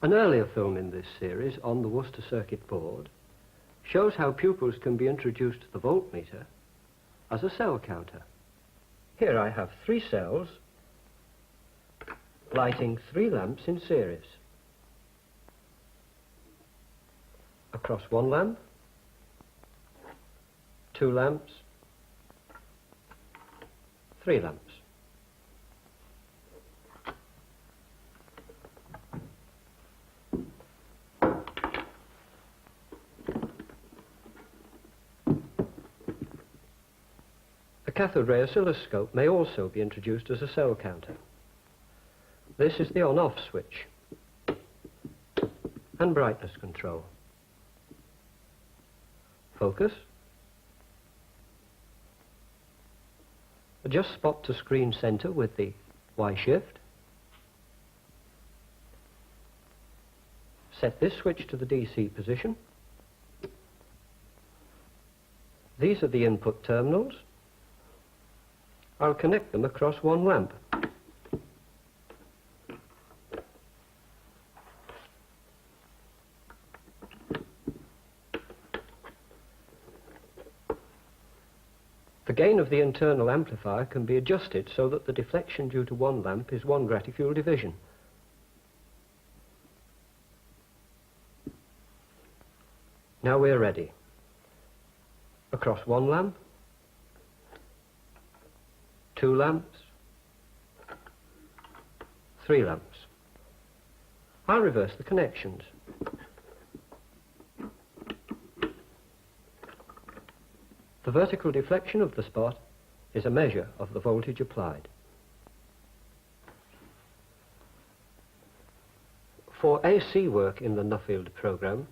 An earlier film in this series on the Worcester circuit board shows how pupils can be introduced to the voltmeter as a cell counter. Here I have 3 cells lighting 3 lamps in series. Across 1 lamp, 2 lamps, 3 lamps. A cathode ray oscilloscope may also be introduced as a cell counter. This is the on-off switch and brightness control. Focus. Adjust spot to screen center with the Y shift. Set this switch to the DC position. These are the input terminals. I'll connect them across 1 lamp. The gain of the internal amplifier can be adjusted so that the deflection due to 1 lamp is 1 graticule division. Now we're ready. Across 1 lamp, 2 lamps, 3 lamps. I'll reverse the connections. The vertical deflection of the spot is a measure of the voltage applied. For AC work in the Nuffield program,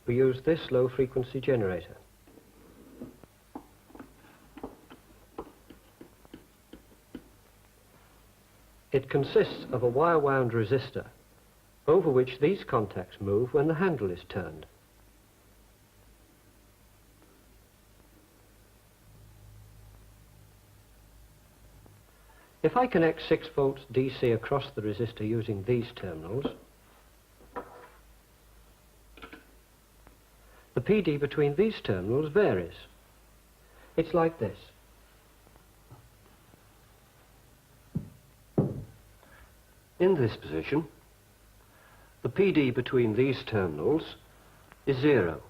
we use this low-frequency generator. It consists of a wire-wound resistor over which these contacts move when the handle is turned. If I connect 6 volts DC across the resistor using these terminals, the PD between these terminals varies. It's like this. In this position, the PD between these terminals is 0.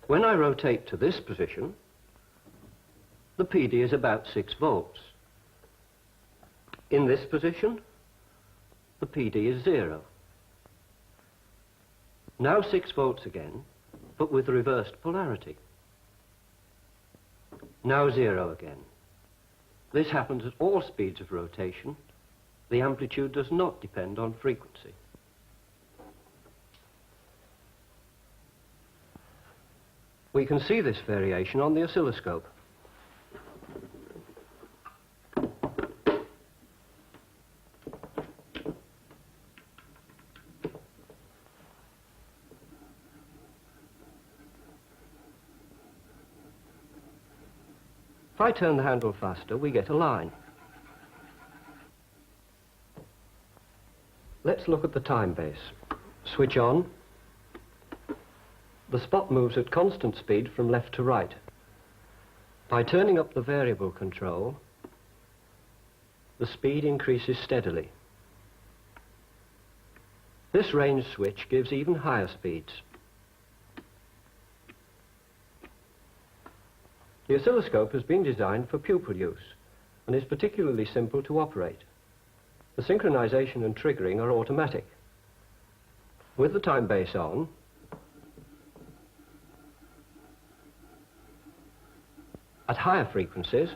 When I rotate to this position, the PD is about 6 volts. In this position, the PD is 0. Now 6 volts again, but with reversed polarity. Now 0 again. This happens at all speeds of rotation. The amplitude does not depend on frequency. We can see this variation on the oscilloscope. If I turn the handle faster, we get a line. Let's look at the time base. Switch on. The spot moves at constant speed from left to right. By turning up the variable control, the speed increases steadily. This range switch gives even higher speeds. The oscilloscope has been designed for pupil use and is particularly simple to operate. The synchronization and triggering are automatic. With the time base on, at higher frequencies,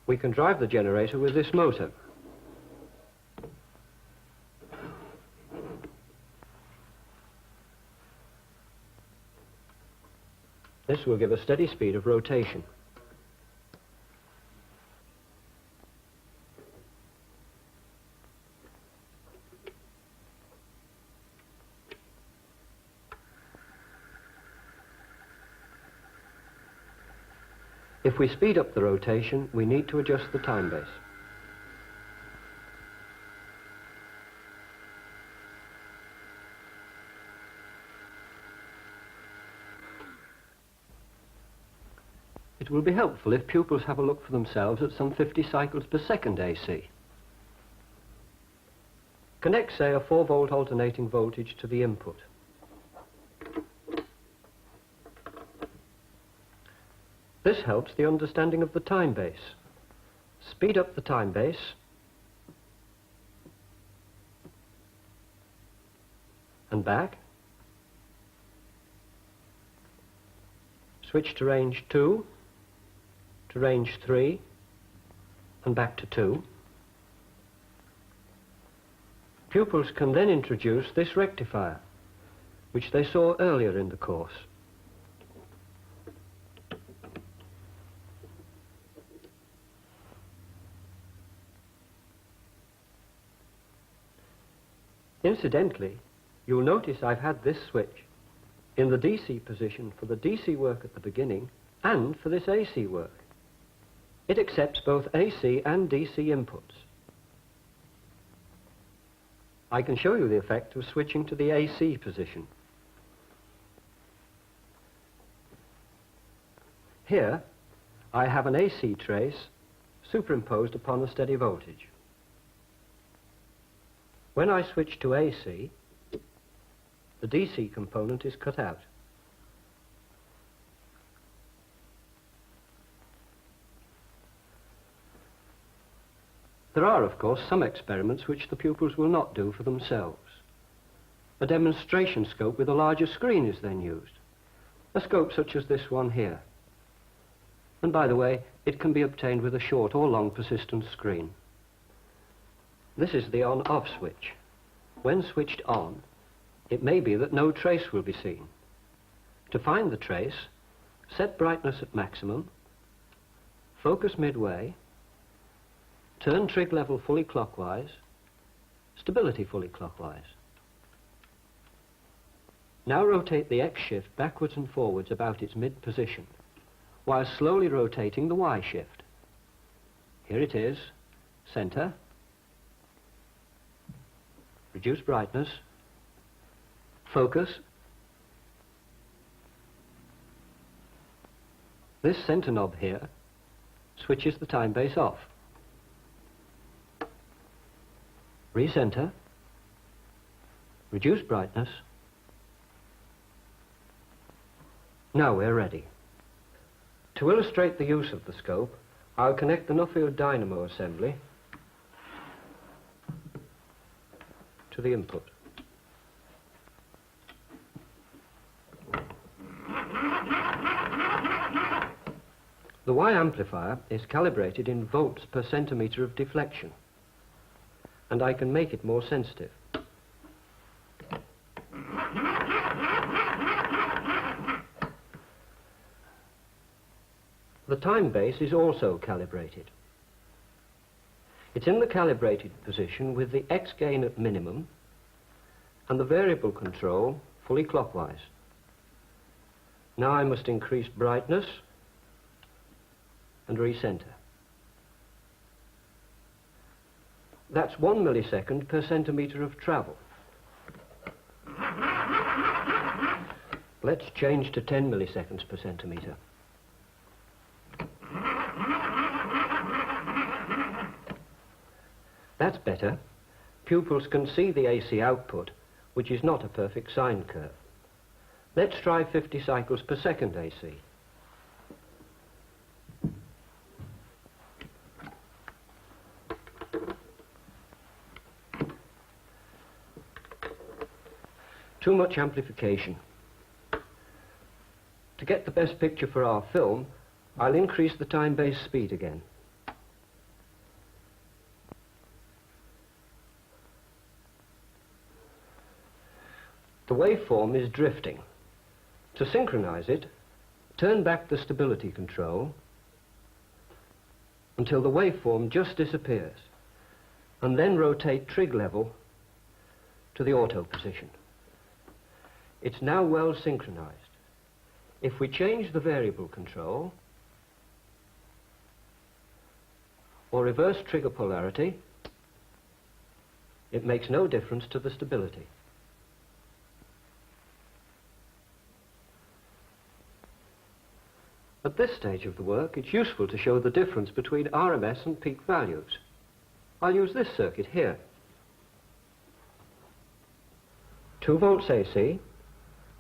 we can drive the generator with this motor. This will give a steady speed of rotation. If we speed up the rotation, we need to adjust the time base. It will be helpful if pupils have a look for themselves at some 50 cycles per second AC. Connect, say, a 4-volt alternating voltage to the input. This helps the understanding of the time base. Speed up the time base and back. Switch to range 2, to range 3, and back to 2. Pupils can then introduce this rectifier, which they saw earlier in the course. Incidentally, you'll notice I've had this switch in the DC position for the DC work at the beginning and for this AC work. It accepts both AC and DC inputs. I can show you the effect of switching to the AC position. Here, I have an AC trace superimposed upon a steady voltage. When I switch to AC, the DC component is cut out. There are, of course, some experiments which the pupils will not do for themselves. A demonstration scope with a larger screen is then used. A scope such as this one here. And by the way, it can be obtained with a short or long persistence screen. This is the on-off switch. When switched on, it may be that no trace will be seen. To find the trace, set brightness at maximum, focus midway, turn trig level fully clockwise, stability fully clockwise. Now rotate the X shift backwards and forwards about its mid position, while slowly rotating the Y shift. Here it is, center, reduce brightness, focus. This center knob here switches the time base off. Recenter, reduce brightness. Now we're ready. To illustrate the use of the scope, I'll connect the Nuffield dynamo assembly to the input. The Y amplifier is calibrated in volts per centimetre of deflection, and I can make it more sensitive. The time base is also calibrated. It's in the calibrated position with the X gain at minimum and the variable control fully clockwise. Now I must increase brightness and recenter. That's 1 millisecond per centimetre of travel. Let's change to 10 milliseconds per centimetre. That's better. Pupils can see the AC output, which is not a perfect sine curve. Let's try 50 cycles per second AC. Too much amplification. To get the best picture for our film, I'll increase the time base speed again. The waveform is drifting. To synchronize it, turn back the stability control until the waveform just disappears, and then rotate trig level to the auto position. It's now well synchronized. If we change the variable control, or reverse trigger polarity, it makes no difference to the stability. At this stage of the work, it's useful to show the difference between RMS and peak values. I'll use this circuit here. 2 volts AC,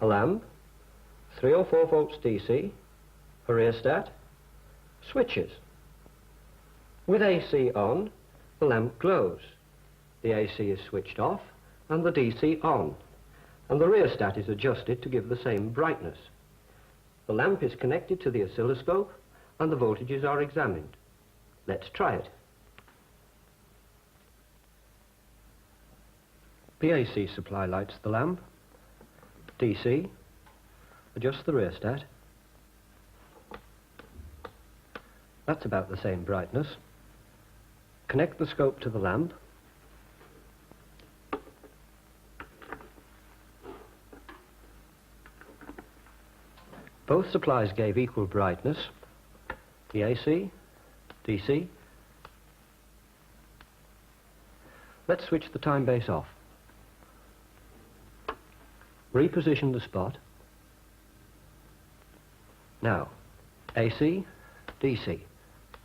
a lamp, 3 or 4 volts DC, a rheostat, switches. With AC on, the lamp glows. The AC is switched off and the DC on, and the rheostat is adjusted to give the same brightness. The lamp is connected to the oscilloscope and the voltages are examined. Let's try it. The AC supply lights the lamp. DC, adjust the rheostat. That's about the same brightness. Connect the scope to the lamp. Both supplies gave equal brightness. The AC, DC. Let's switch the time base off. Reposition the spot. Now, AC, DC,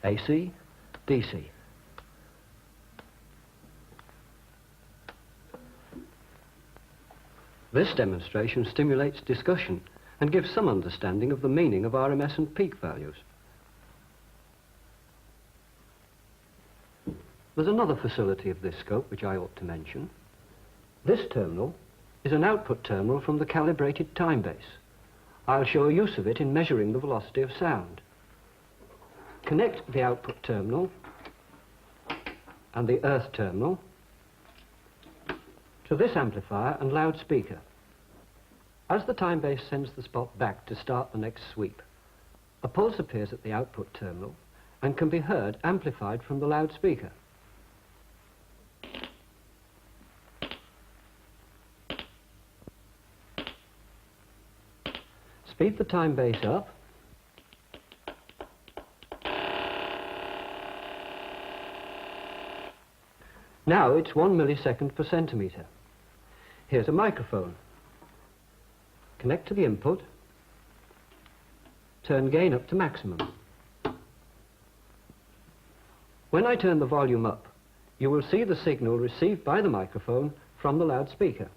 AC, DC. This demonstration stimulates discussion and gives some understanding of the meaning of RMS and peak values. There's another facility of this scope which I ought to mention. This terminal is an output terminal from the calibrated time base. I'll show a use of it in measuring the velocity of sound. Connect the output terminal and the earth terminal to this amplifier and loudspeaker. As the time base sends the spot back to start the next sweep, a pulse appears at the output terminal and can be heard amplified from the loudspeaker. Speed the time base up. Now it's 1 millisecond per centimetre. Here's a microphone. Connect to the input. Turn gain up to maximum. When I turn the volume up, you will see the signal received by the microphone from the loudspeaker.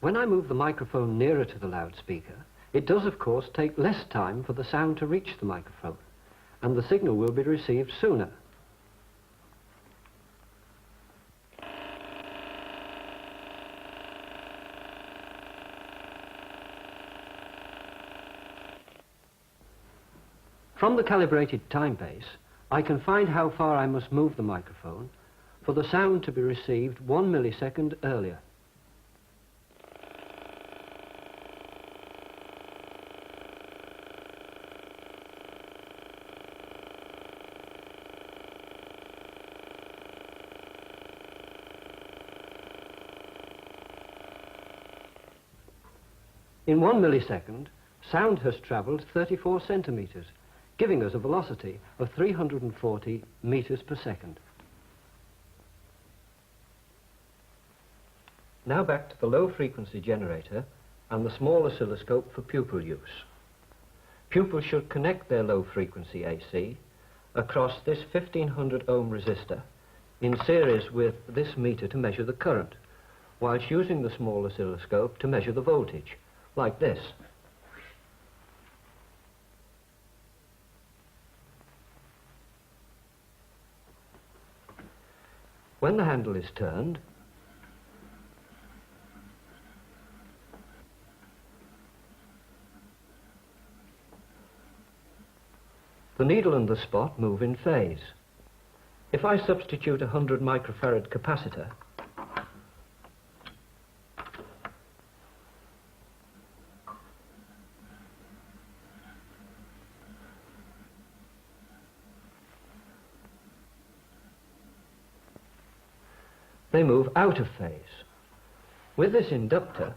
When I move the microphone nearer to the loudspeaker, it does, of course, take less time for the sound to reach the microphone, and the signal will be received sooner. From the calibrated time base, I can find how far I must move the microphone for the sound to be received 1 millisecond earlier. In 1 millisecond, sound has travelled 34 centimetres, giving us a velocity of 340 meters per second. Now back to the low-frequency generator and the small oscilloscope for pupil use. Pupils should connect their low-frequency AC across this 1500 ohm resistor in series with this meter to measure the current, whilst using the small oscilloscope to measure the voltage, like this. When the handle is turned, the needle and the spot move in phase. If I substitute a 100 microfarad capacitor, they move out of phase. With this inductor,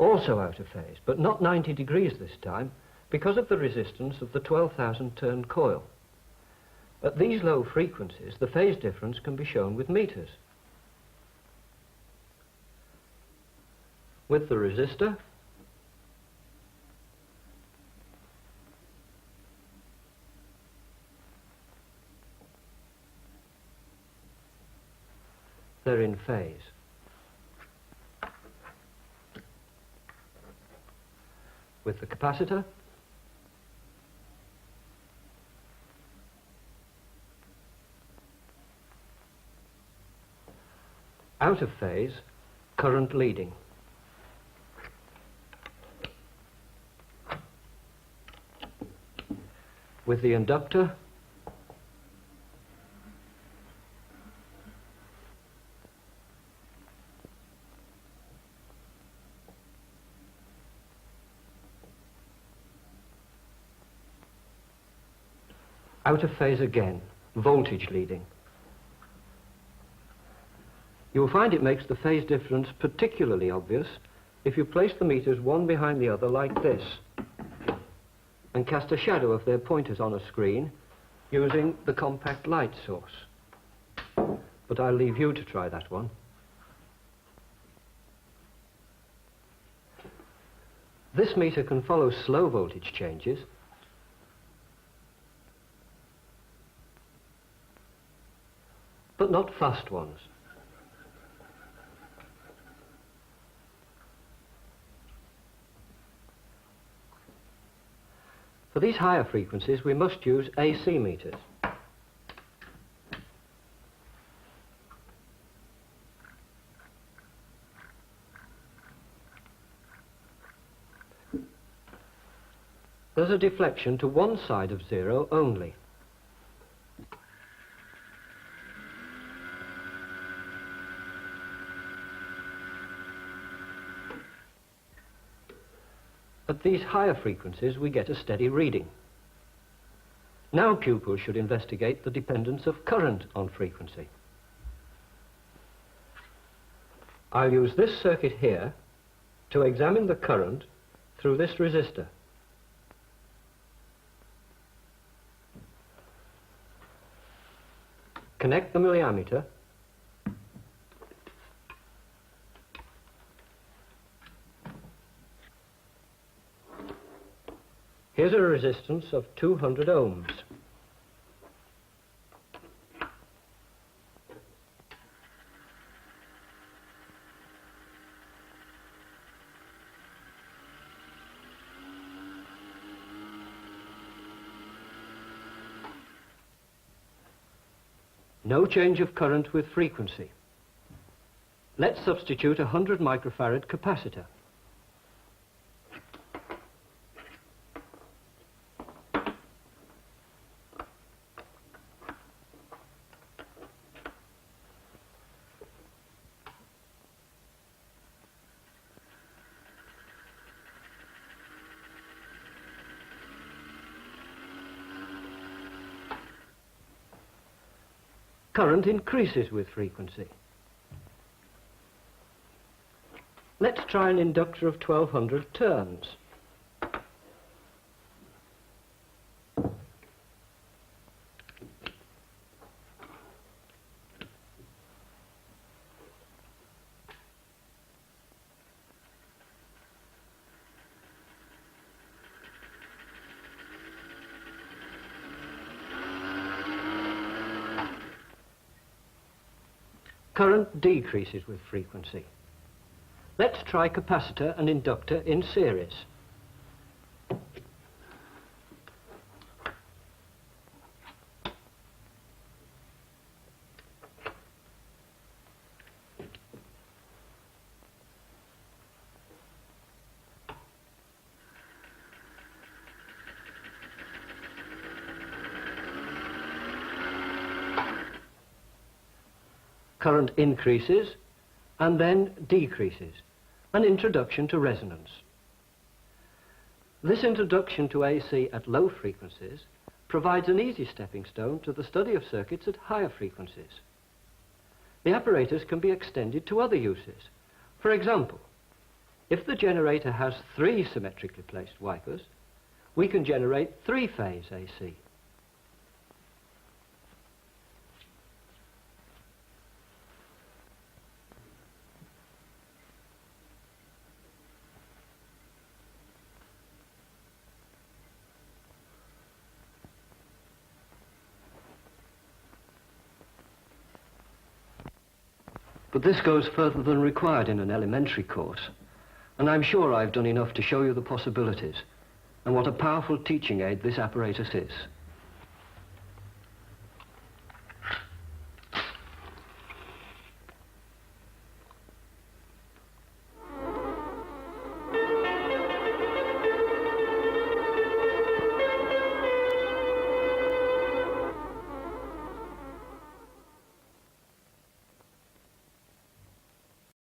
also out of phase, but not 90 degrees this time, because of the resistance of the 12,000 turn coil. At these low frequencies, the phase difference can be shown with meters. With the resistor, they're in phase. With the capacitor, out of phase, current leading. With the inductor, out of phase again, voltage leading. You'll find it makes the phase difference particularly obvious if you place the meters one behind the other like this and cast a shadow of their pointers on a screen using the compact light source. But I'll leave you to try that one. This meter can follow slow voltage changes, but not fast ones. For these higher frequencies, we must use AC meters. There's a deflection to one side of zero only. At these higher frequencies, we get a steady reading. Now pupils should investigate the dependence of current on frequency. I'll use this circuit here to examine the current through this resistor. Connect the milliammeter . Here's a resistance of 200 ohms. No change of current with frequency. Let's substitute a 100 microfarad capacitor. Current increases with frequency. Let's try an inductor of 1200 turns. Current decreases with frequency. Let's try capacitor and inductor in series. Current increases and then decreases, an introduction to resonance. This introduction to AC at low frequencies provides an easy stepping stone to the study of circuits at higher frequencies. The apparatus can be extended to other uses. For example, If the generator has 3 symmetrically placed wipers, we can generate 3-phase AC. But this goes further than required in an elementary course, and I'm sure I've done enough to show you the possibilities and what a powerful teaching aid this apparatus is.